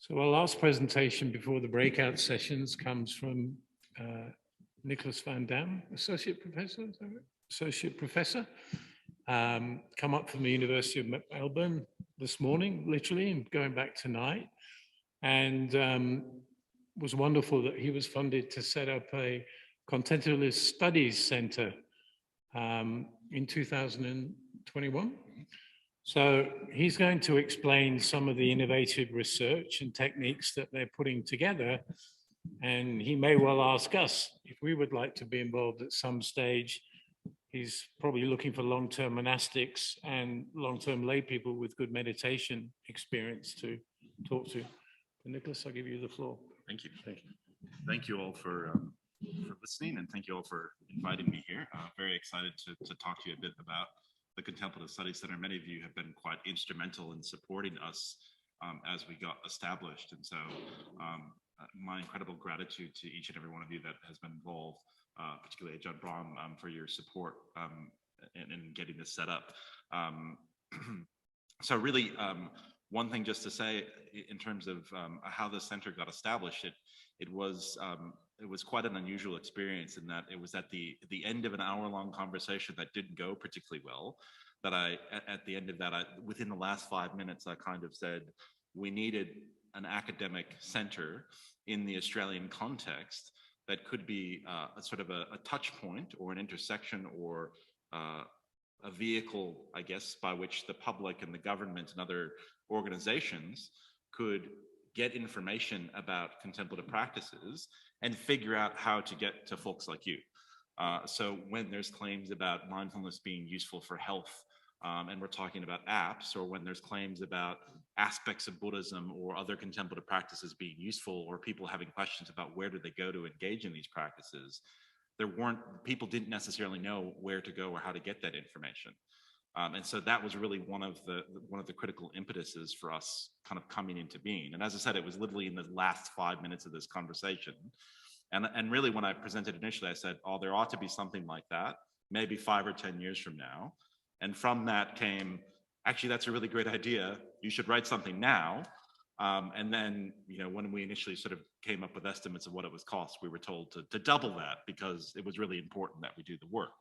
So our last presentation before the breakout sessions comes from Nicholas Van Dam, Associate Professor, is that right? Associate Professor, come up from the University of Melbourne this morning, literally, and going back tonight. And was wonderful that he was funded to set up a Contentless Studies Center in 2021. So he's going to explain some of the innovative research and techniques that they're putting together. And he may well ask us if we would like to be involved at some stage. He's probably looking for long-term monastics and long-term lay people with good meditation experience to talk to. But Nicholas, I'll give you the floor. Thank you. Thank you all for listening, and thank you all for inviting me here. Very excited to talk to you a bit about the Contemplative Studies Center. Many of you have been quite instrumental in supporting us as we got established. And so my incredible gratitude to each and every one of you that has been involved, particularly John Brahm, for your support in getting this set up. So really, one thing just to say in terms of how the center got established, it was quite an unusual experience in that it was at the end of an hour-long conversation that didn't go particularly well, that at the end of that, within the last 5 minutes, I kind of said, we needed an academic center in the Australian context that could be a sort of a touch point or an intersection or a vehicle, I guess, by which the public and the government and other organizations could get information about contemplative practices and figure out how to get to folks like you. So when there's claims about mindfulness being useful for health, and we're talking about apps, or when there's claims about aspects of Buddhism or other contemplative practices being useful, or people having questions about where do they go to engage in these practices, people didn't necessarily know where to go or how to get that information. And so that was really one of the critical impetuses for us kind of coming into being. And as I said, it was literally in the last 5 minutes of this conversation. And really, when I presented initially, I said, oh, there ought to be something like that, maybe 5 or 10 years from now. And from that came, actually, that's a really great idea. You should write something now. And then, when we initially sort of came up with estimates of what it was cost, we were told to double that because it was really important that we do the work.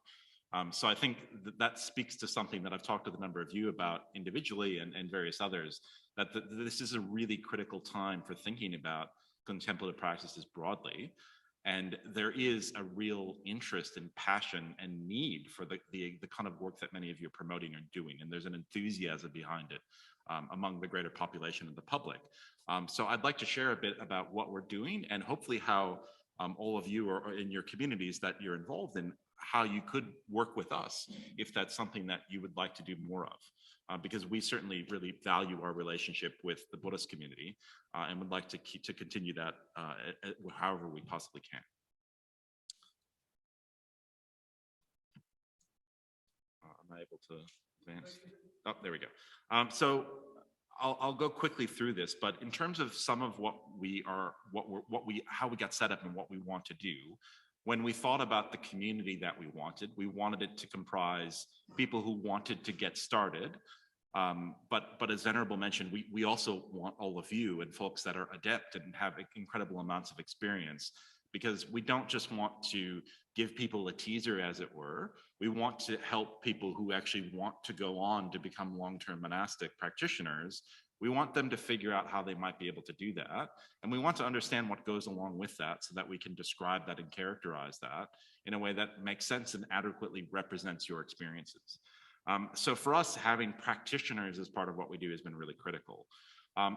So I think that speaks to something that I've talked with a number of you about individually and various others, that this is a really critical time for thinking about contemplative practices broadly. And there is a real interest and passion and need for the kind of work that many of you are promoting and doing. And there's an enthusiasm behind it among the greater population of the public. So I'd like to share a bit about what we're doing and hopefully how all of you are in your communities that you're involved in, how you could work with us if that's something that you would like to do more of. Because we certainly really value our relationship with the Buddhist community and would like to continue that however we possibly can. Am I able to advance? Oh, there we go. So I'll go quickly through this, but in terms of some of how we got set up and what we want to do, when we thought about the community that we wanted it to comprise people who wanted to get started. But as Venerable mentioned, we also want all of you and folks that are adept and have incredible amounts of experience, because we don't just want to give people a teaser, as it were. We want to help people who actually want to go on to become long-term monastic practitioners. We want them to figure out how they might be able to do that. And we want to understand what goes along with that so that we can describe that and characterize that in a way that makes sense and adequately represents your experiences. So for us, having practitioners as part of what we do has been really critical.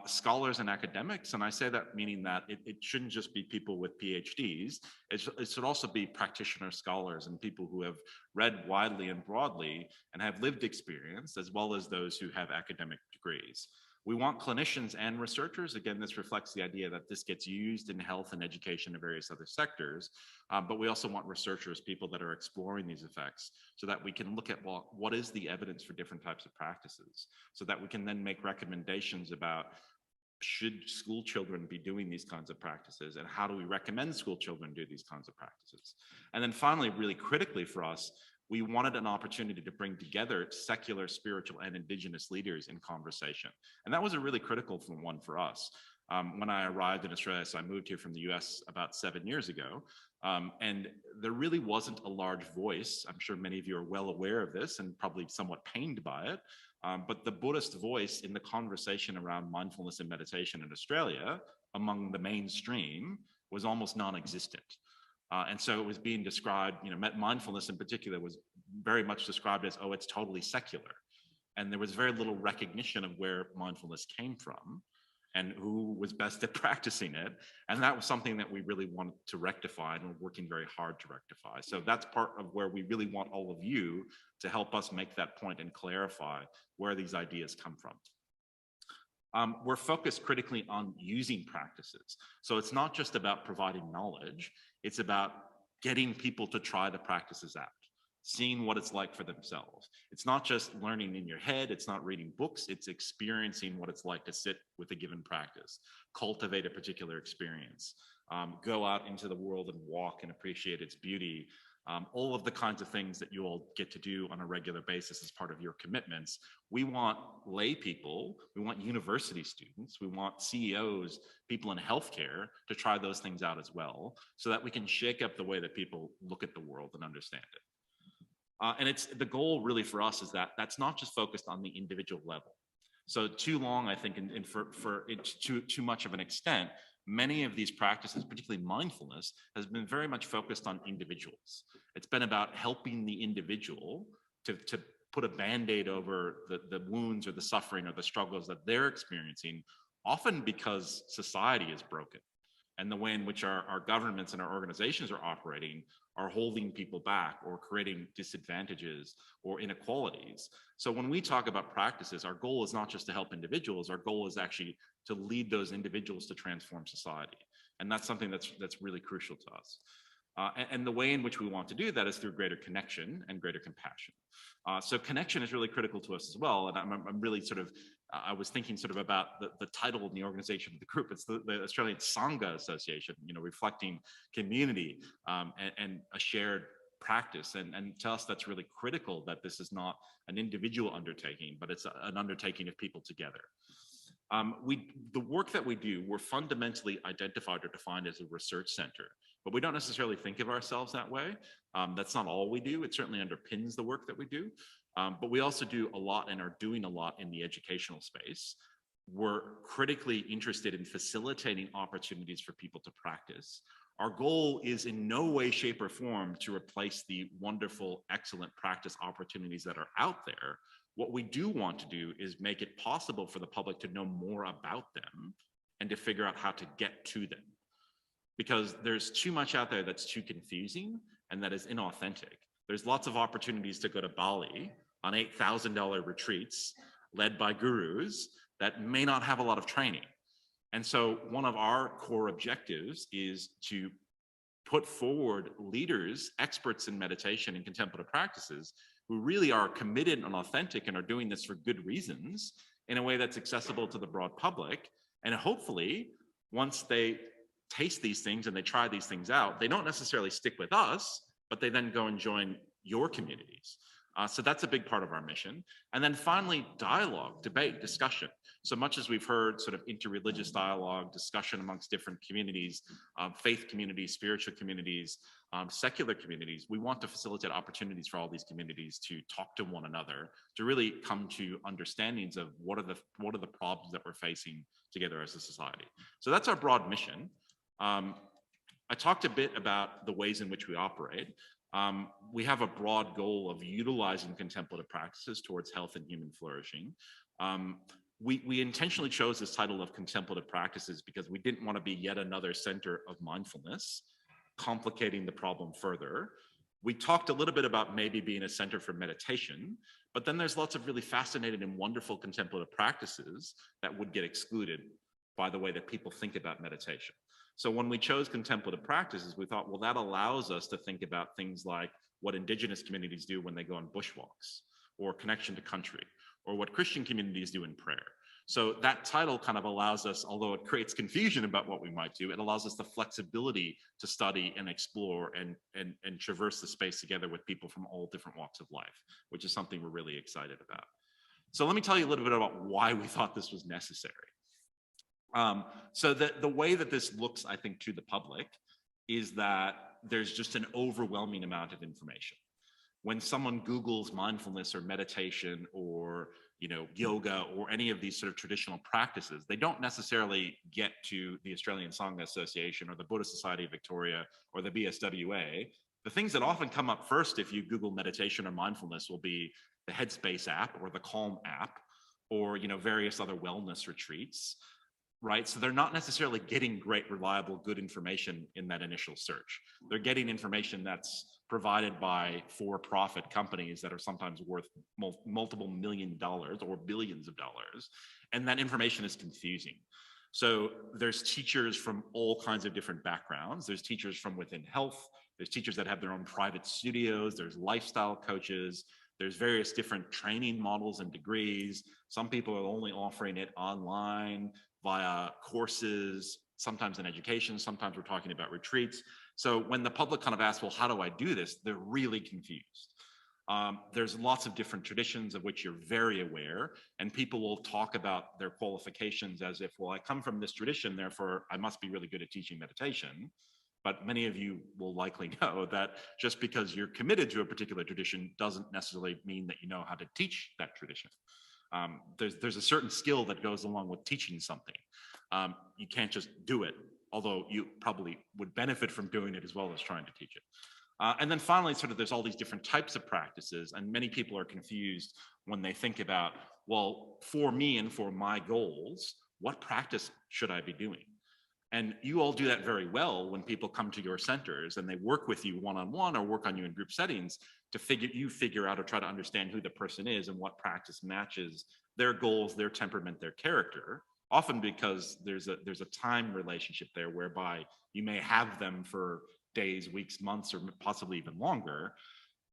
Scholars and academics, and I say that meaning that it shouldn't just be people with PhDs, it should also be practitioner scholars and people who have read widely and broadly and have lived experience, as well as those who have academic degrees. We want clinicians and researchers. Again, this reflects the idea that this gets used in health and education and various other sectors. But we also want researchers, people that are exploring these effects, so that we can look at, well, what is the evidence for different types of practices, so that we can then make recommendations about should school children be doing these kinds of practices, and how do we recommend school children do these kinds of practices. And then finally, really critically for us, we wanted an opportunity to bring together secular, spiritual, and indigenous leaders in conversation. And that was a really critical one for us. when I arrived in Australia. So I moved here from the US about 7 years ago. And there really wasn't a large voice. I'm sure many of you are well aware of this and probably somewhat pained by it. But the Buddhist voice in the conversation around mindfulness and meditation in Australia among the mainstream was almost non-existent. And so it was being described, mindfulness in particular was very much described as, oh, it's totally secular. And there was very little recognition of where mindfulness came from and who was best at practicing it. And that was something that we really wanted to rectify, and we're working very hard to rectify. So that's part of where we really want all of you to help us make that point and clarify where these ideas come from. We're focused critically on using practices. So it's not just about providing knowledge, it's about getting people to try the practices out, seeing what it's like for themselves. It's not just learning in your head, it's not reading books, it's experiencing what it's like to sit with a given practice, cultivate a particular experience, go out into the world and walk and appreciate its beauty. All of the kinds of things that you all get to do on a regular basis as part of your commitments. We want lay people, we want university students, we want CEOs, people in healthcare to try those things out as well, so that we can shake up the way that people look at the world and understand it. And it's the goal really for us is that that's not just focused on the individual level. So too long, I think, and for it too much of an extent, many of these practices, particularly mindfulness, has been very much focused on individuals. It's been about helping the individual to put a Band-Aid over the wounds or the suffering or the struggles that they're experiencing, often because society is broken. And the way in which our governments and our organizations are operating are holding people back or creating disadvantages or inequalities. So when we talk about practices, our goal is not just to help individuals, our goal is actually to lead those individuals to transform society. And that's something that's really crucial to us. And the way in which we want to do that is through greater connection and greater compassion. So connection is really critical to us as well. And I'm really I was thinking about the title in the organization of the group. It's the Australian Sangha Association, reflecting community and a shared practice. And to us, that's really critical, that this is not an individual undertaking, but it's an undertaking of people together. The work that we do, we're fundamentally identified or defined as a research center, but we don't necessarily think of ourselves that way. That's not all we do. It certainly underpins the work that we do. But we also do a lot and are doing a lot in the educational space. We're critically interested in facilitating opportunities for people to practice. Our goal is in no way, shape, or form to replace the wonderful, excellent practice opportunities that are out there. What we do want to do is make it possible for the public to know more about them and to figure out how to get to them. Because there's too much out there that's too confusing and that is inauthentic. There's lots of opportunities to go to Bali on $8,000 retreats led by gurus that may not have a lot of training. And so one of our core objectives is to put forward leaders, experts in meditation and contemplative practices, who really are committed and authentic and are doing this for good reasons in a way that's accessible to the broad public. And hopefully, once they taste these things and they try these things out, they don't necessarily stick with us, but they then go and join your communities. So that's a big part of our mission. And then finally, dialogue, debate, discussion. So much as we've heard interreligious dialogue, discussion amongst different communities, faith communities, spiritual communities, secular communities, we want to facilitate opportunities for all these communities to talk to one another, to really come to understandings of what are the problems that we're facing together as a society. So that's our broad mission. I talked a bit about the ways in which we operate. We have a broad goal of utilizing contemplative practices towards health and human flourishing. We intentionally chose this title of contemplative practices because we didn't want to be yet another center of mindfulness, complicating the problem further. We talked a little bit about maybe being a center for meditation, but then there's lots of really fascinating and wonderful contemplative practices that would get excluded by the way that people think about meditation. So when we chose contemplative practices, we thought, well, that allows us to think about things like what Indigenous communities do when they go on bushwalks, or connection to country, or what Christian communities do in prayer. So that title kind of allows us, although it creates confusion about what we might do, it allows us the flexibility to study and explore and traverse the space together with people from all different walks of life, which is something we're really excited about. So let me tell you a little bit about why we thought this was necessary. So the way that this looks, I think, to the public is that there's just an overwhelming amount of information. When someone Googles mindfulness or meditation or yoga or any of these sort of traditional practices, they don't necessarily get to the Australian Sangha Association or the Buddhist Society of Victoria or the BSWA. The things that often come up first if you Google meditation or mindfulness will be the Headspace app or the Calm app or various other wellness retreats, right? So they're not necessarily getting great, reliable, good information in that initial search. They're getting information that's provided by for-profit companies that are sometimes worth multiple $1 million or billions of dollars. And that information is confusing. So there's teachers from all kinds of different backgrounds. There's teachers from within health. There's teachers that have their own private studios. There's lifestyle coaches. There's various different training models and degrees. Some people are only offering it online via courses, sometimes in education, sometimes we're talking about retreats. So when the public kind of asks, well, how do I do this? They're really confused. There's lots of different traditions of which you're very aware, and people will talk about their qualifications as if, well, I come from this tradition, therefore I must be really good at teaching meditation. But many of you will likely know that just because you're committed to a particular tradition doesn't necessarily mean that you know how to teach that tradition. There's a certain skill that goes along with teaching something. You can't just do it, although you probably would benefit from doing it as well as trying to teach it. And then finally, sort of there's all these different types of practices, and many people are confused when they think about, well, for me and for my goals, what practice should I be doing? And you all do that very well when people come to your centers and they work with you one-on-one or work on you in group settings to figure out or try to understand who the person is and what practice matches their goals, their temperament, their character, often because there's a time relationship there whereby you may have them for days, weeks, months, or possibly even longer.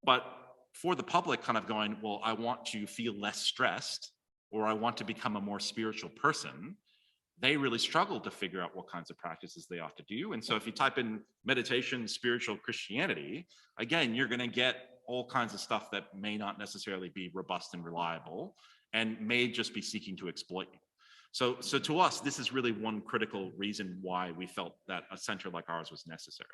But for the public kind of going, well, I want to feel less stressed or I want to become a more spiritual person, they really struggle to figure out what kinds of practices they ought to do. And so if you type in meditation, spiritual Christianity, again, you're going to get all kinds of stuff that may not necessarily be robust and reliable and may just be seeking to exploit you. So to us, this is really one critical reason why we felt that a center like ours was necessary.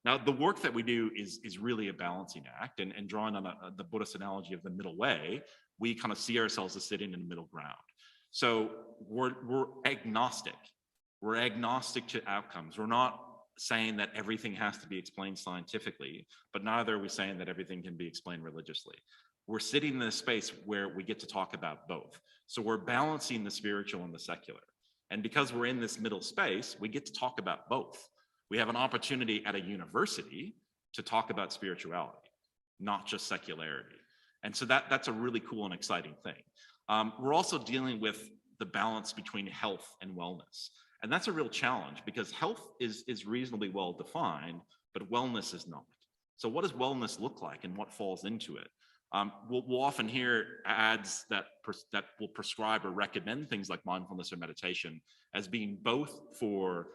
Now, the work that we do is really a balancing act, and drawing on the Buddhist analogy of the middle way, we kind of see ourselves as sitting in the middle ground. So we're agnostic. We're agnostic to outcomes. We're not saying that everything has to be explained scientifically, but neither are we saying that everything can be explained religiously. We're sitting in a space where we get to talk about both. So we're balancing the spiritual and the secular. And because we're in this middle space, we get to talk about both. We have an opportunity at a university to talk about spirituality, not just secularity. And so that's a really cool and exciting thing. We're also dealing with the balance between health and wellness. And that's a real challenge because health is reasonably well defined, but wellness is not. So what does wellness look like and what falls into it? We'll often hear ads that will prescribe or recommend things like mindfulness or meditation as being both for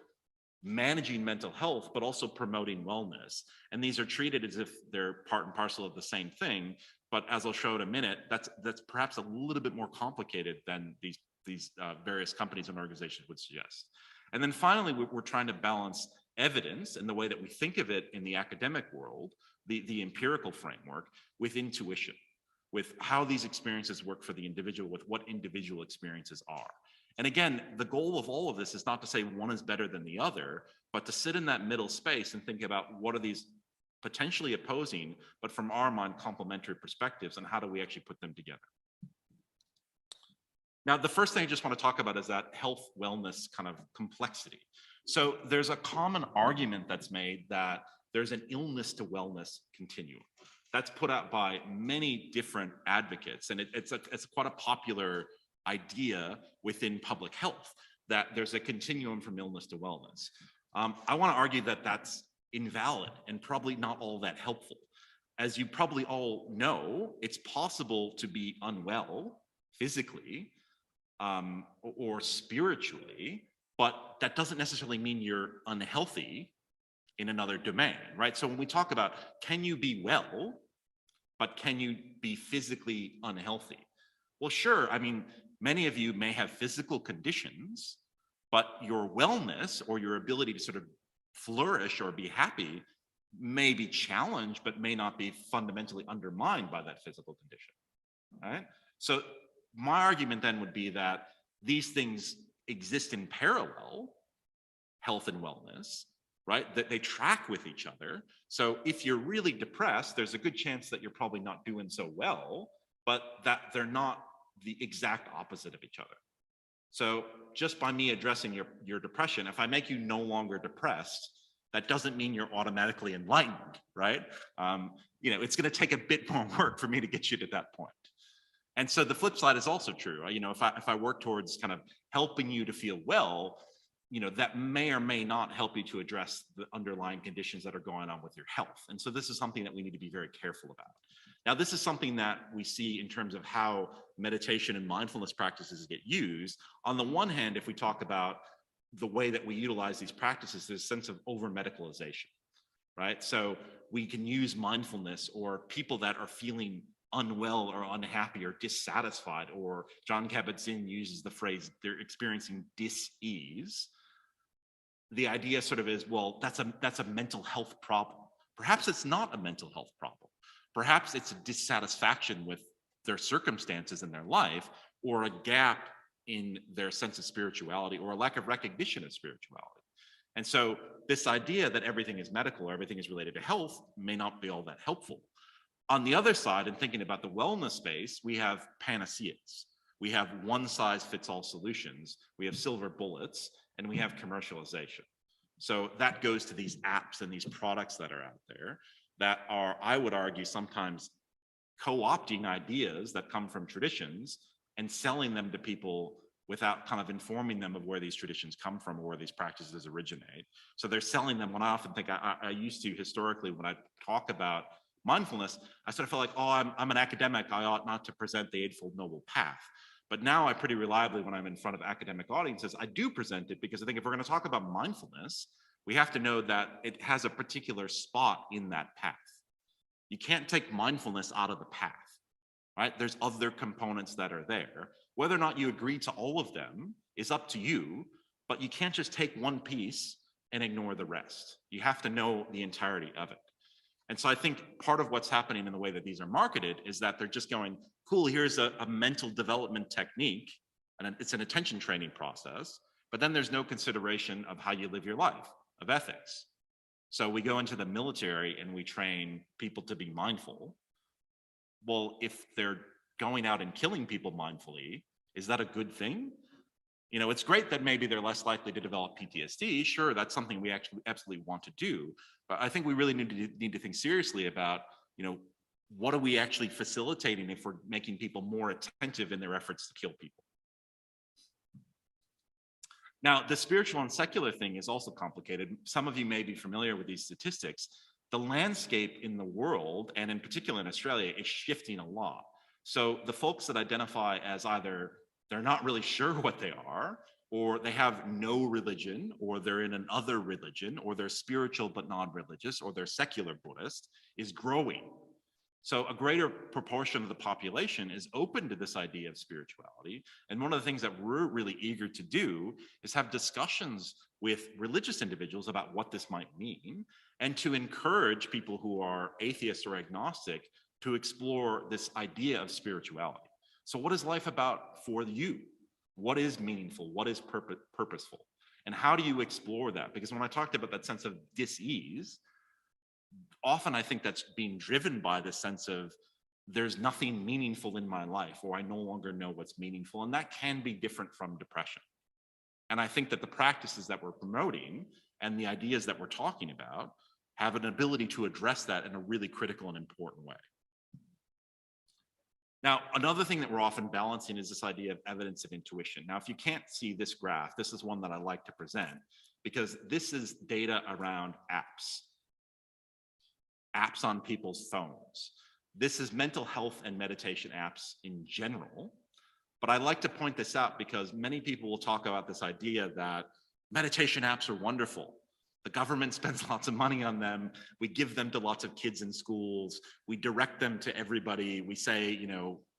managing mental health, but also promoting wellness. And these are treated as if they're part and parcel of the same thing. But as I'll show in a minute, that's perhaps a little bit more complicated than these various companies and organizations would suggest. And then finally, we're trying to balance evidence and the way that we think of it in the academic world, the empirical framework, with intuition, with how these experiences work for the individual, with what individual experiences are. And again, the goal of all of this is not to say one is better than the other, but to sit in that middle space and think about what are these potentially opposing, but from our mind, complementary perspectives, and how do we actually put them together? Now, the first thing I just want to talk about is that health wellness kind of complexity. So there's a common argument that's made that there's an illness to wellness continuum. That's put out by many different advocates, and it's quite a popular idea within public health that there's a continuum from illness to wellness. I want to argue that that's invalid and probably not all that helpful. As you probably all know, it's possible to be unwell physically or spiritually, but that doesn't necessarily mean you're unhealthy in another domain, right? So when we talk about, can you be well, but can you be physically unhealthy? Well, sure. I mean, many of you may have physical conditions but your wellness or your ability to sort of flourish or be happy may be challenged, but may not be fundamentally undermined by that physical condition, right? So my argument then would be that these things exist in parallel, health and wellness, right? That they track with each other. So if you're really depressed, there's a good chance that you're probably not doing so well, but that they're not the exact opposite of each other. So just by me addressing your depression, if I make you no longer depressed, that doesn't mean you're automatically enlightened, right? It's going to take a bit more work for me to get you to that point. And so the flip side is also true. If I work towards kind of helping you to feel well, that may or may not help you to address the underlying conditions that are going on with your health. And so this is something that we need to be very careful about. Now, this is something that we see in terms of how meditation and mindfulness practices get used. On the one hand, if we talk about the way that we utilize these practices, there's a sense of over-medicalization, right? So we can use mindfulness, or people that are feeling unwell or unhappy or dissatisfied, or John Kabat-Zinn uses the phrase, they're experiencing dis-ease. The idea sort of is, well, that's a mental health problem. Perhaps it's not a mental health problem. Perhaps it's a dissatisfaction with their circumstances in their life, or a gap in their sense of spirituality, or a lack of recognition of spirituality. And so this idea that everything is medical or everything is related to health may not be all that helpful. On the other side, in thinking about the wellness space, we have panaceas. We have one-size-fits-all solutions. We have silver bullets, and we have commercialization. So that goes to these apps and these products that are out there that are, I would argue, sometimes co-opting ideas that come from traditions and selling them to people without kind of informing them of where these traditions come from or where these practices originate. So they're selling them. When I often think, I used to historically, when I talk about mindfulness, I sort of feel like, oh, I'm an academic, I ought not to present the Eightfold Noble Path. But now I pretty reliably, when I'm in front of academic audiences, I do present it, because I think if we're going to talk about mindfulness, we have to know that it has a particular spot in that path. You can't take mindfulness out of the path, right? There's other components that are there. Whether or not you agree to all of them is up to you, but you can't just take one piece and ignore the rest. You have to know the entirety of it. And so I think part of what's happening in the way that these are marketed is that they're just going, cool, here's a mental development technique, and it's an attention training process, but then there's no consideration of how you live your life, of ethics. So we go into the military and we train people to be mindful. Well, if they're going out and killing people mindfully, is that a good thing? It's great that maybe they're less likely to develop PTSD. Sure, that's something we actually absolutely want to do. But I think we really need to think seriously about, what are we actually facilitating if we're making people more attentive in their efforts to kill people? Now, the spiritual and secular thing is also complicated. Some of you may be familiar with these statistics. The landscape in the world, and in particular in Australia, is shifting a lot. So the folks that identify as either they're not really sure what they are, or they have no religion, or they're in another religion, or they're spiritual but non-religious, or they're secular Buddhist, is growing. So a greater proportion of the population is open to this idea of spirituality. And one of the things that we're really eager to do is have discussions with religious individuals about what this might mean, and to encourage people who are atheists or agnostic to explore this idea of spirituality. So what is life about for you? What is meaningful? What is purposeful? And how do you explore that? Because when I talked about that sense of dis-ease, often I think that's being driven by the sense of there's nothing meaningful in my life, or I no longer know what's meaningful. And that can be different from depression. And I think that the practices that we're promoting and the ideas that we're talking about have an ability to address that in a really critical and important way. Now, another thing that we're often balancing is this idea of evidence of intuition. Now, if you can't see this graph, this is one that I like to present, because this is data around apps on people's phones. This is mental health and meditation apps in general. But I like to point this out because many people will talk about this idea that meditation apps are wonderful. The government spends lots of money on them. We give them to lots of kids in schools. We direct them to everybody. We say,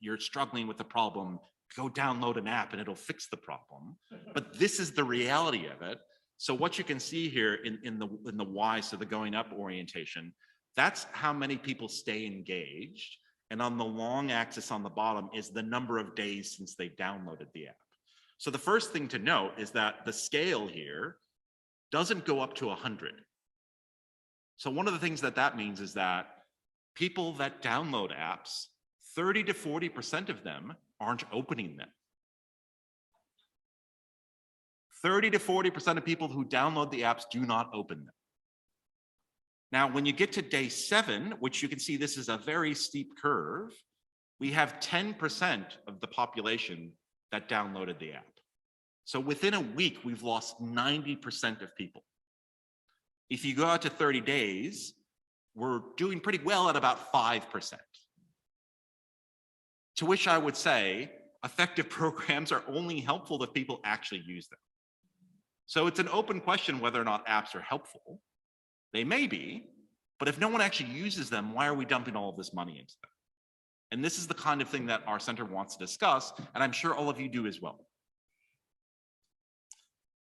you're struggling with the problem, go download an app and it'll fix the problem. But this is the reality of it. So what you can see here in the Y, so the going up orientation, that's how many people stay engaged. And on the long axis on the bottom is the number of days since they downloaded the app. So the first thing to note is that the scale here doesn't go up to 100. So one of the things that means is that people that download apps, 30 to 40% of them aren't opening them. 30 to 40% of people who download the apps do not open them. Now, when you get to day 7, which you can see this is a very steep curve, we have 10% of the population that downloaded the app. So within a week, we've lost 90% of people. If you go out to 30 days, we're doing pretty well at about 5%. To which I would say, effective programs are only helpful if people actually use them. So it's an open question whether or not apps are helpful. They may be, but if no one actually uses them, why are we dumping all of this money into them? And this is the kind of thing that our center wants to discuss, and I'm sure all of you do as well.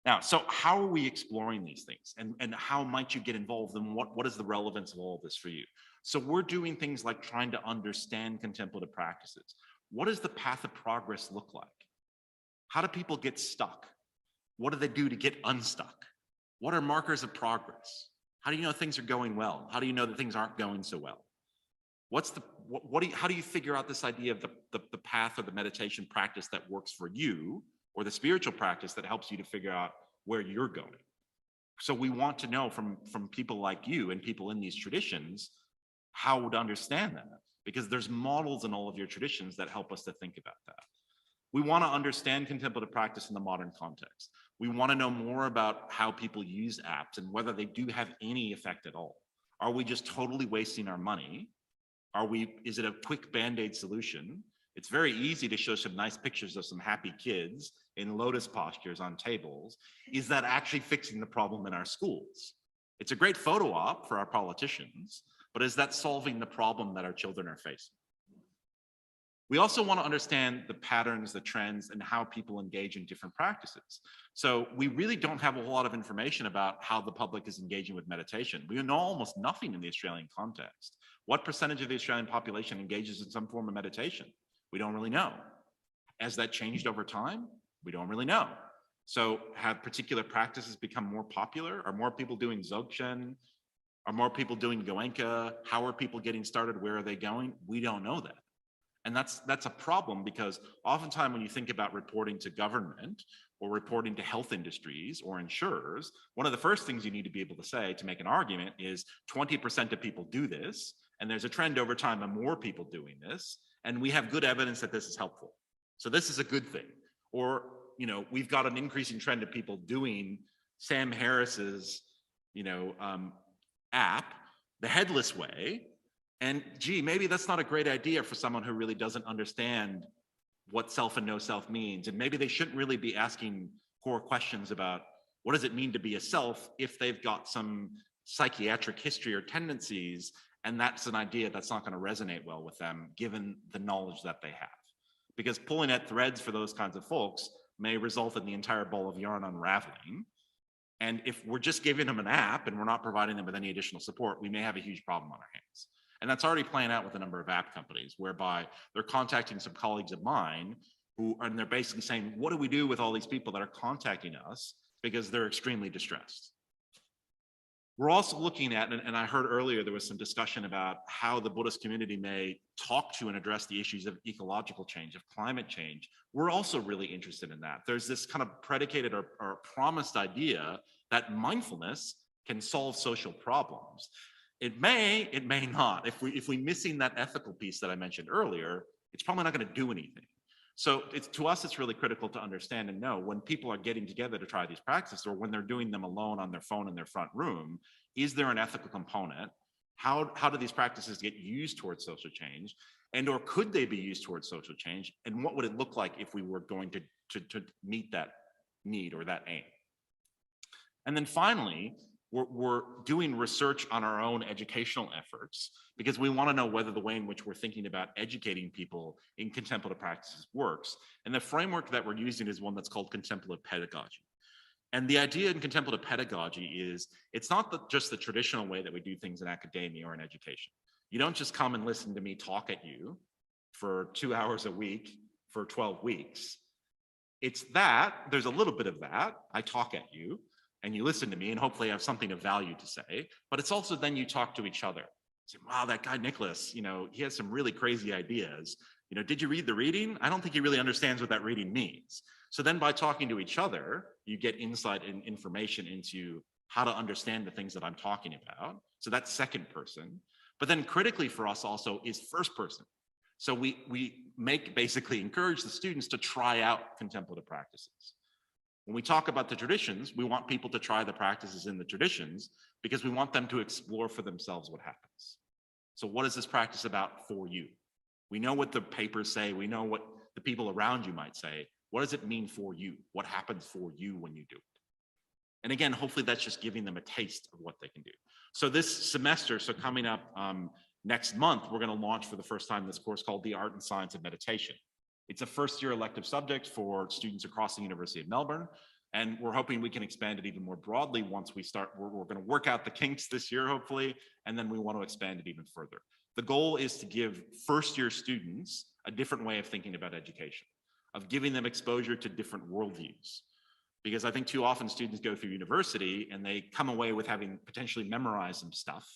Now, so how are we exploring these things, and how might you get involved, and what is the relevance of all of this for you? So we're doing things like trying to understand contemplative practices. What does the path of progress look like? How do people get stuck? What do they do to get unstuck? What are markers of progress? How do you know things are going well? How do you know that things aren't going so well? How do you figure out this idea of the path or the meditation practice that works for you, or the spiritual practice that helps you to figure out where you're going? So we want to know from people like you and people in these traditions how to understand that, because there's models in all of your traditions that help us to think about that. We want to understand contemplative practice in the modern context. We want to know more about how people use apps and whether they do have any effect at all. Are we just totally wasting our money? Is it a quick Band-Aid solution? It's very easy to show some nice pictures of some happy kids in lotus postures on tables. Is that actually fixing the problem in our schools? It's a great photo op for our politicians, but is that solving the problem that our children are facing? We also want to understand the patterns, the trends, and how people engage in different practices. So we really don't have a whole lot of information about how the public is engaging with meditation. We know almost nothing in the Australian context. What percentage of the Australian population engages in some form of meditation? We don't really know. Has that changed over time? We don't really know. So have particular practices become more popular? Are more people doing Dzogchen? Are more people doing Goenka? How are people getting started? Where are they going? We don't know that. And that's a problem, because oftentimes when you think about reporting to government or reporting to health industries or insurers, one of the first things you need to be able to say to make an argument is 20% of people do this, and there's a trend over time of more people doing this, and we have good evidence that this is helpful. So this is a good thing. Or, we've got an increasing trend of people doing Sam Harris's, app, the headless way. And gee, maybe that's not a great idea for someone who really doesn't understand what self and no self means. And maybe they shouldn't really be asking core questions about what does it mean to be a self if they've got some psychiatric history or tendencies, and that's an idea that's not going to resonate well with them given the knowledge that they have. Because pulling at threads for those kinds of folks may result in the entire ball of yarn unraveling. And if we're just giving them an app and we're not providing them with any additional support, we may have a huge problem on our hands. And that's already playing out with a number of app companies, whereby they're contacting some colleagues of mine and they're basically saying, what do we do with all these people that are contacting us because they're extremely distressed? We're also looking at, and I heard earlier there was some discussion about how the Buddhist community may talk to and address the issues of ecological change, of climate change. We're also really interested in that. There's this kind of predicated or promised idea that mindfulness can solve social problems. It may not. If we're missing that ethical piece that I mentioned earlier, it's probably not going to do anything. So to us, it's really critical to understand and know when people are getting together to try these practices, or when they're doing them alone on their phone in their front room, is there an ethical component? How do these practices get used towards social change? And or could they be used towards social change? And what would it look like if we were going to meet that need or that aim? And then finally, we're doing research on our own educational efforts because we want to know whether the way in which we're thinking about educating people in contemplative practices works. And the framework that we're using is one that's called contemplative pedagogy. And the idea in contemplative pedagogy is it's not just the traditional way that we do things in academia or in education. You don't just come and listen to me talk at you for 2 hours a week for 12 weeks. It's that, there's a little bit of that. I talk at you and you listen to me and hopefully I have something of value to say, but it's also then you talk to each other. Say, wow, that guy Nicholas, he has some really crazy ideas. Did you read the reading? I don't think he really understands what that reading means. So then by talking to each other, you get insight and information into how to understand the things that I'm talking about. So that's second person. But then critically for us also is first person. So we basically encourage the students to try out contemplative practices. When we talk about the traditions, we want people to try the practices in the traditions because we want them to explore for themselves what happens. So what is this practice about for you? We know what the papers say. We know what the people around you might say. What does it mean for you? What happens for you when you do it? And again, hopefully that's just giving them a taste of what they can do. So this semester, so coming up next month, we're going to launch for the first time this course called The Art and Science of Meditation. It's a first-year elective subject for students across the University of Melbourne. And we're hoping we can expand it even more broadly once we start. We're going to work out the kinks this year, hopefully, and then we want to expand it even further. The goal is to give first-year students a different way of thinking about education, of giving them exposure to different worldviews. Because I think too often students go through university and they come away with having potentially memorized some stuff,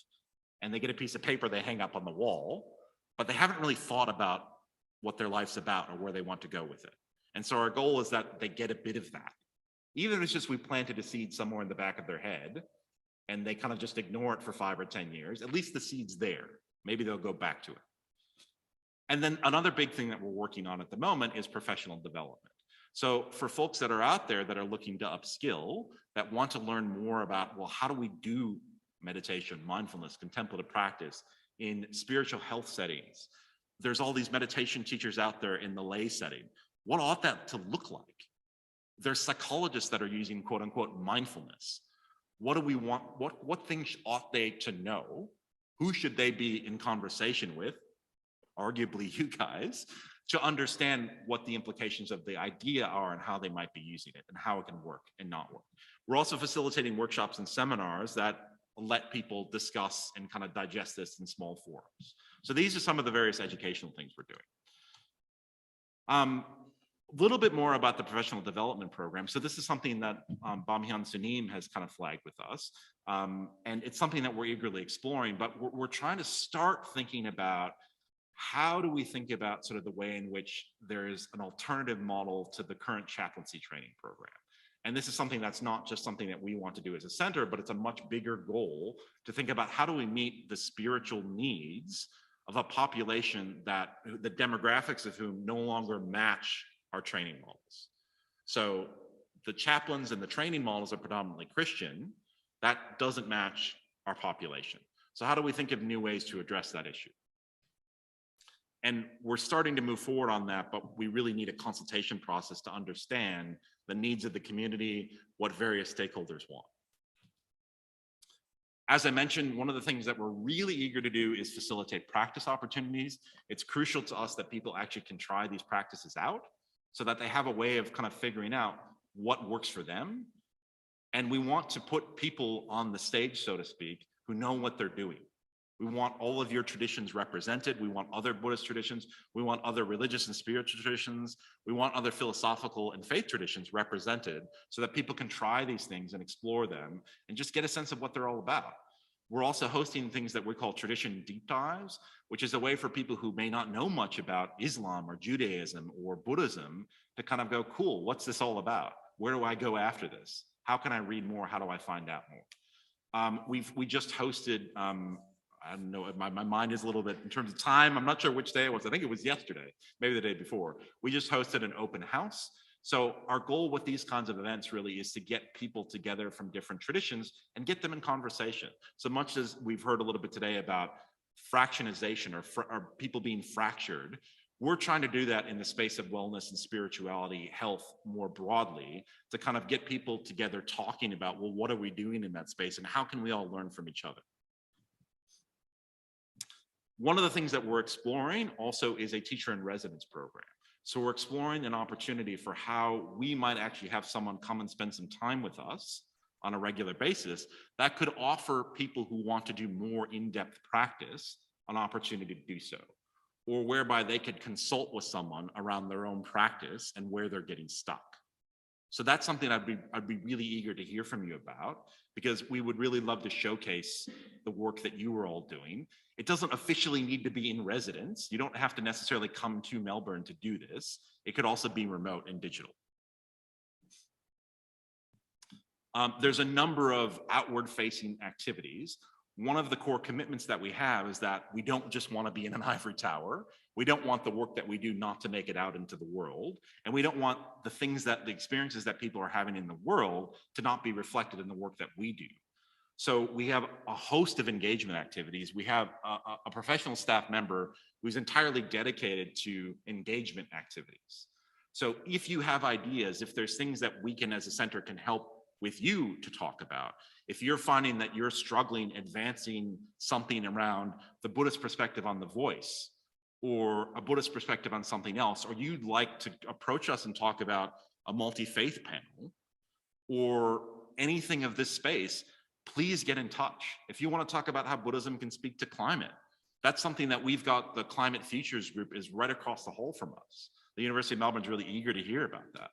and they get a piece of paper they hang up on the wall, but they haven't really thought about what their life's about or where they want to go with it. And so our goal is that they get a bit of that. Even if it's just we planted a seed somewhere in the back of their head and they kind of just ignore it for 5 or 10 years, at least the seed's there. Maybe they'll go back to it. And then another big thing that we're working on at the moment is professional development. So for folks that are out there that are looking to upskill, that want to learn more about, well, how do we do meditation, mindfulness, contemplative practice in spiritual health settings? There's all these meditation teachers out there in the lay setting. What ought that to look like? There's psychologists that are using quote unquote mindfulness. What do we want? What things ought they to know? Who should they be in conversation with? Arguably you guys, to understand what the implications of the idea are and how they might be using it and how it can work and not work. We're also facilitating workshops and seminars that let people discuss and kind of digest this in small forums. So these are some of the various educational things we're doing. A little bit more about the professional development program. So this is something that Bamhyun Sunim has kind of flagged with us. And it's something that we're eagerly exploring, but we're trying to start thinking about how do we think about sort of the way in which there is an alternative model to the current chaplaincy training program. And this is something that's not just something that we want to do as a center, but it's a much bigger goal to think about how do we meet the spiritual needs of a population that the demographics of whom no longer match our training models. So the chaplains and the training models are predominantly Christian. That doesn't match our population. So how do we think of new ways to address that issue? And we're starting to move forward on that, but we really need a consultation process to understand the needs of the community, what various stakeholders want. As I mentioned, one of the things that we're really eager to do is facilitate practice opportunities. It's crucial to us that people actually can try these practices out so that they have a way of kind of figuring out what works for them. And we want to put people on the stage, so to speak, who know what they're doing. We want all of your traditions represented. We want other Buddhist traditions. We want other religious and spiritual traditions. We want other philosophical and faith traditions represented so that people can try these things and explore them and just get a sense of what they're all about. We're also hosting things that we call tradition deep dives, which is a way for people who may not know much about Islam or Judaism or Buddhism to kind of go, cool, what's this all about? Where do I go after this? How can I read more? How do I find out more? We just hosted, I don't know, my mind is a little bit, in terms of time, I'm not sure which day it was. I think it was yesterday, maybe the day before. We just hosted an open house. So our goal with these kinds of events really is to get people together from different traditions and get them in conversation. So much as we've heard a little bit today about fractionization or people being fractured, We're trying to do that in the space of wellness and spirituality, health more broadly, to kind of get people together talking about, well, what are we doing in that space and how can we all learn from each other? One of the things that we're exploring also is a teacher in residence program. So we're exploring an opportunity for how we might actually have someone come and spend some time with us on a regular basis that could offer people who want to do more in-depth practice an opportunity to do so, or whereby they could consult with someone around their own practice and where they're getting stuck. So that's something I'd be really eager to hear from you about, because we would really love to showcase the work that you are all doing. It doesn't officially need to be in residence. You don't have to necessarily come to Melbourne to do this. It could also be remote and digital. There's a number of outward facing activities. One of the core commitments that we have is that we don't just want to be in an ivory tower. We don't want the work that we do not to make it out into the world. And we don't want the experiences that people are having in the world to not be reflected in the work that we do. So we have a host of engagement activities. We have a professional staff member who's entirely dedicated to engagement activities. So if you have ideas, if there's things that we can as a center can help with you to talk about, if you're finding that you're struggling advancing something around the Buddhist perspective on the voice, or a Buddhist perspective on something else, or you'd like to approach us and talk about a multi-faith panel, or anything of this space, please get in touch. If you want to talk about how Buddhism can speak to climate, that's something that we've got. The Climate Futures group is right across the hall from us. The University of Melbourne's really eager to hear about that.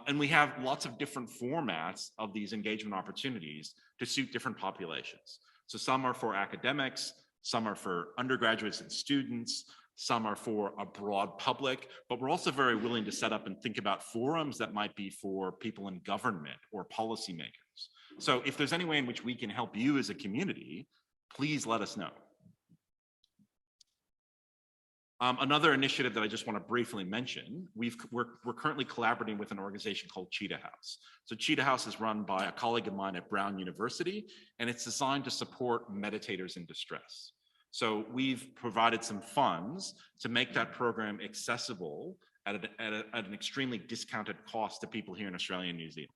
And we have lots of different formats of these engagement opportunities to suit different populations. So some are for academics, some are for undergraduates and students, some are for a broad public, but we're also very willing to set up and think about forums that might be for people in government or policymakers. So if there's any way in which we can help you as a community, please let us know. Another initiative that I just want to briefly mention, we're currently collaborating with an organization called Cheetah House. So Cheetah House is run by a colleague of mine at Brown University, and it's designed to support meditators in distress. So we've provided some funds to make that program accessible at an extremely discounted cost to people here in Australia and New Zealand.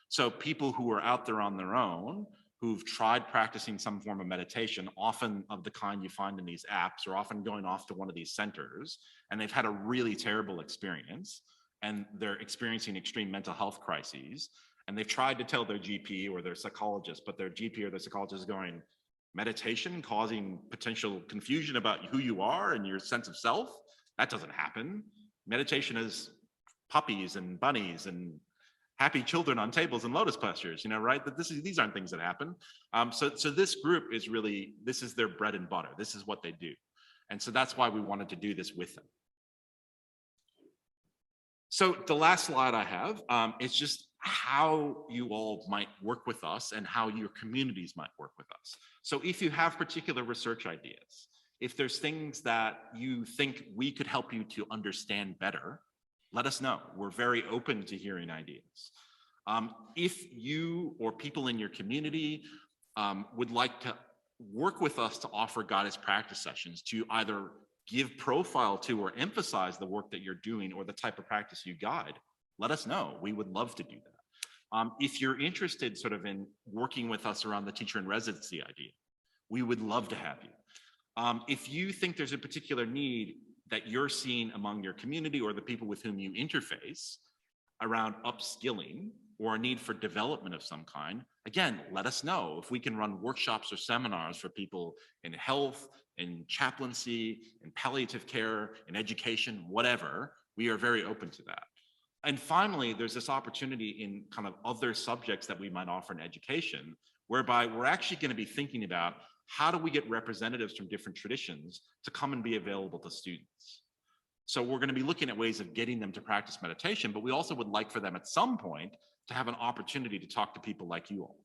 So people who are out there on their own, who've tried practicing some form of meditation, often of the kind you find in these apps, or often going off to one of these centers, and they've had a really terrible experience, and they're experiencing extreme mental health crises, and they've tried to tell their GP or their psychologist, but their GP or their psychologist is going, meditation causing potential confusion about who you are and your sense of self? That doesn't happen. Meditation is puppies and bunnies and happy children on tables and lotus postures, right? That these aren't things that happen. So this group is really, this is their bread and butter. This is what they do. And so that's why we wanted to do this with them. So the last slide I have is just how you all might work with us and how your communities might work with us. So if you have particular research ideas, if there's things that you think we could help you to understand better, let us know. We're very open to hearing ideas. If you or people in your community would like to work with us to offer guided practice sessions to either give profile to or emphasize the work that you're doing or the type of practice you guide, let us know. We would love to do that. If you're interested sort of in working with us around the teacher in residency idea, we would love to have you. If you think there's a particular need that you're seeing among your community or the people with whom you interface around upskilling or a need for development of some kind, again, let us know. If we can run workshops or seminars for people in health, in chaplaincy, in palliative care, in education, whatever, we are very open to that. And finally, there's this opportunity in kind of other subjects that we might offer in education, whereby we're actually going to be thinking about how do we get representatives from different traditions to come and be available to students? So we're going to be looking at ways of getting them to practice meditation, but we also would like for them at some point to have an opportunity to talk to people like you all,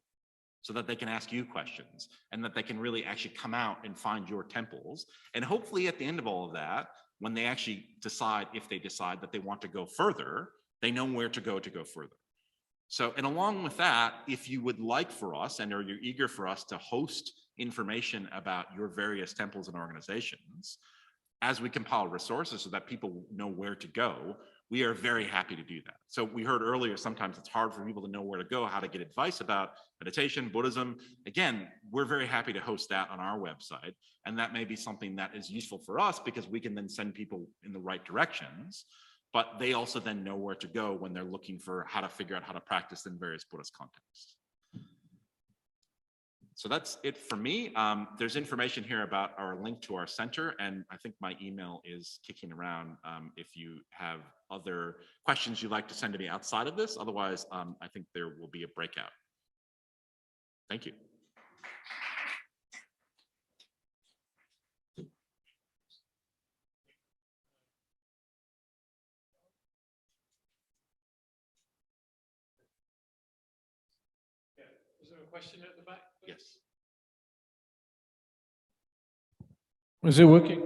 so that they can ask you questions and that they can really actually come out and find your temples. And hopefully at the end of all of that, when they actually decide, if they decide that they want to go further, they know where to go further. So, and along with that, if you would like for us or you're eager for us to host information about your various temples and organizations as we compile resources so that people know where to go, we are very happy to do that. So we heard earlier, sometimes it's hard for people to know where to go, how to get advice about meditation, Buddhism. Again, we're very happy to host that on our website. And that may be something that is useful for us because we can then send people in the right directions, but they also then know where to go when they're looking for how to figure out how to practice in various Buddhist contexts. So that's it for me. There's information here about our link to our center, and I think my email is kicking around if you have other questions you'd like to send to me outside of this. Otherwise, I think there will be a breakout. Thank you. Is there a question at the back? Yes. Is it working?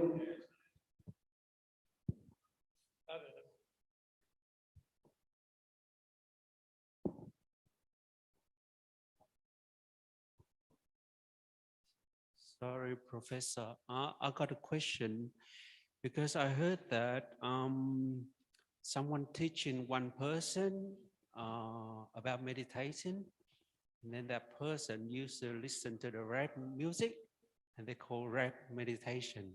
Sorry, Professor. I got a question because I heard that someone teaching one person about meditation, and then that person used to listen to the rap music, and they call rap meditation.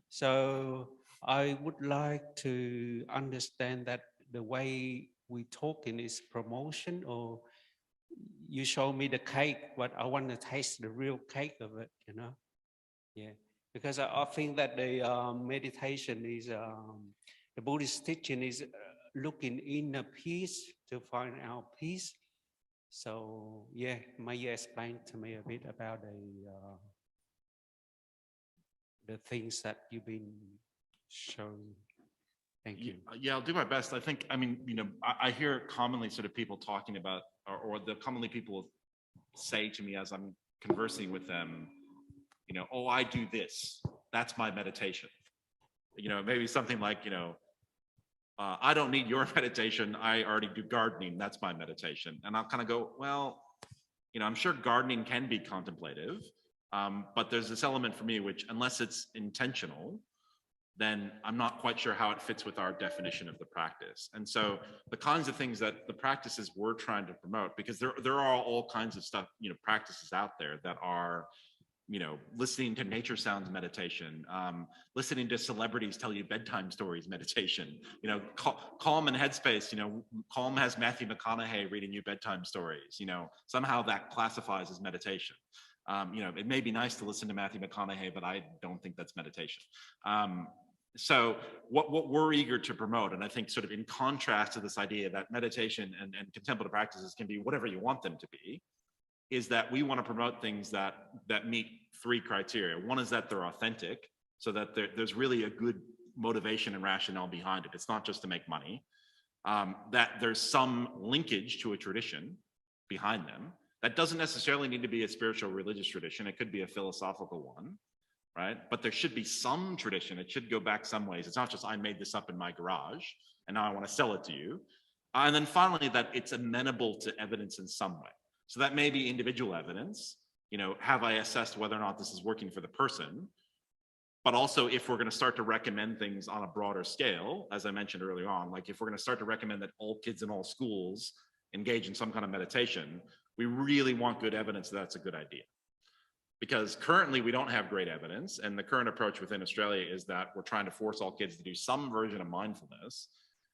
So I would like to understand that the way we talking is promotion, or you show me the cake, but I want to taste the real cake of it, you know? Yeah, because I think that the meditation is, the Buddhist teaching is looking inner peace to find our peace. So yeah, may you explain to me a bit about the things that you've been showing? Thank you. Yeah, I'll do my best. I think, I mean, you know, I hear commonly sort of people talking about, or the commonly people say to me as I'm conversing with them, you know, oh, I do this. That's my meditation. You know, maybe something like, you know, I don't need your meditation. I already do gardening. That's my meditation. And I'll kind of go, well, you know, I'm sure gardening can be contemplative, but there's this element for me, which unless it's intentional, then I'm not quite sure how it fits with our definition of the practice. And so the kinds of things that the practices we're trying to promote, because there are all kinds of stuff, you know, practices out there that are, you know, listening to nature sounds meditation, listening to celebrities tell you bedtime stories meditation, you know, Calm and Headspace, you know, Calm has Matthew McConaughey reading you bedtime stories, you know, somehow that classifies as meditation. You know, it may be nice to listen to Matthew McConaughey, but I don't think that's meditation. So what we're eager to promote, and I think sort of in contrast to this idea that meditation and contemplative practices can be whatever you want them to be, is that we want to promote things that meet three criteria. One is that they're authentic, so that there's really a good motivation and rationale behind it. It's not just to make money. That there's some linkage to a tradition behind them. That doesn't necessarily need to be a spiritual religious tradition. It could be a philosophical one, right? But there should be some tradition. It should go back some ways. It's not just I made this up in my garage and now I want to sell it to you. And then finally, that it's amenable to evidence in some way. So that may be individual evidence. You know, have I assessed whether or not this is working for the person? But also, if we're going to start to recommend things on a broader scale, as I mentioned earlier on, like if we're going to start to recommend that all kids in all schools engage in some kind of meditation, we really want good evidence that that's a good idea. Because currently we don't have great evidence, and the current approach within Australia is that we're trying to force all kids to do some version of mindfulness.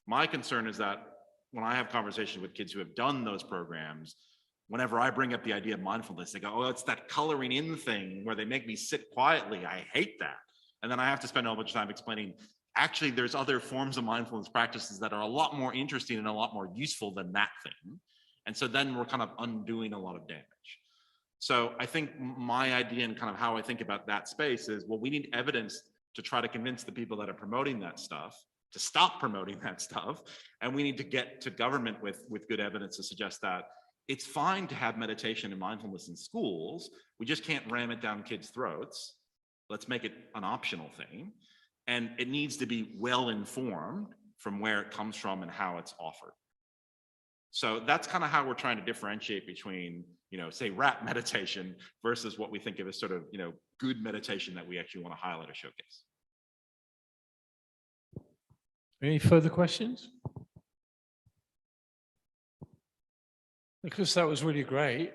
My concern is that when I have conversations with kids who have done those programs, whenever I bring up the idea of mindfulness, they go, oh, it's that coloring in thing where they make me sit quietly. I hate that. And then I have to spend a whole bunch of time explaining, actually, there's other forms of mindfulness practices that are a lot more interesting and a lot more useful than that thing. And so then we're kind of undoing a lot of damage. So I think my idea and kind of how I think about that space is, well, we need evidence to try to convince the people that are promoting that stuff to stop promoting that stuff. And we need to get to government with good evidence to suggest that it's fine to have meditation and mindfulness in schools. We just can't ram it down kids' throats. Let's make it an optional thing. And it needs to be well informed from where it comes from and how it's offered. So that's kind of how we're trying to differentiate between, you know, say rap meditation versus what we think of as sort of, you know, good meditation that we actually want to highlight or showcase. Any further questions? Nicholas, that was really great.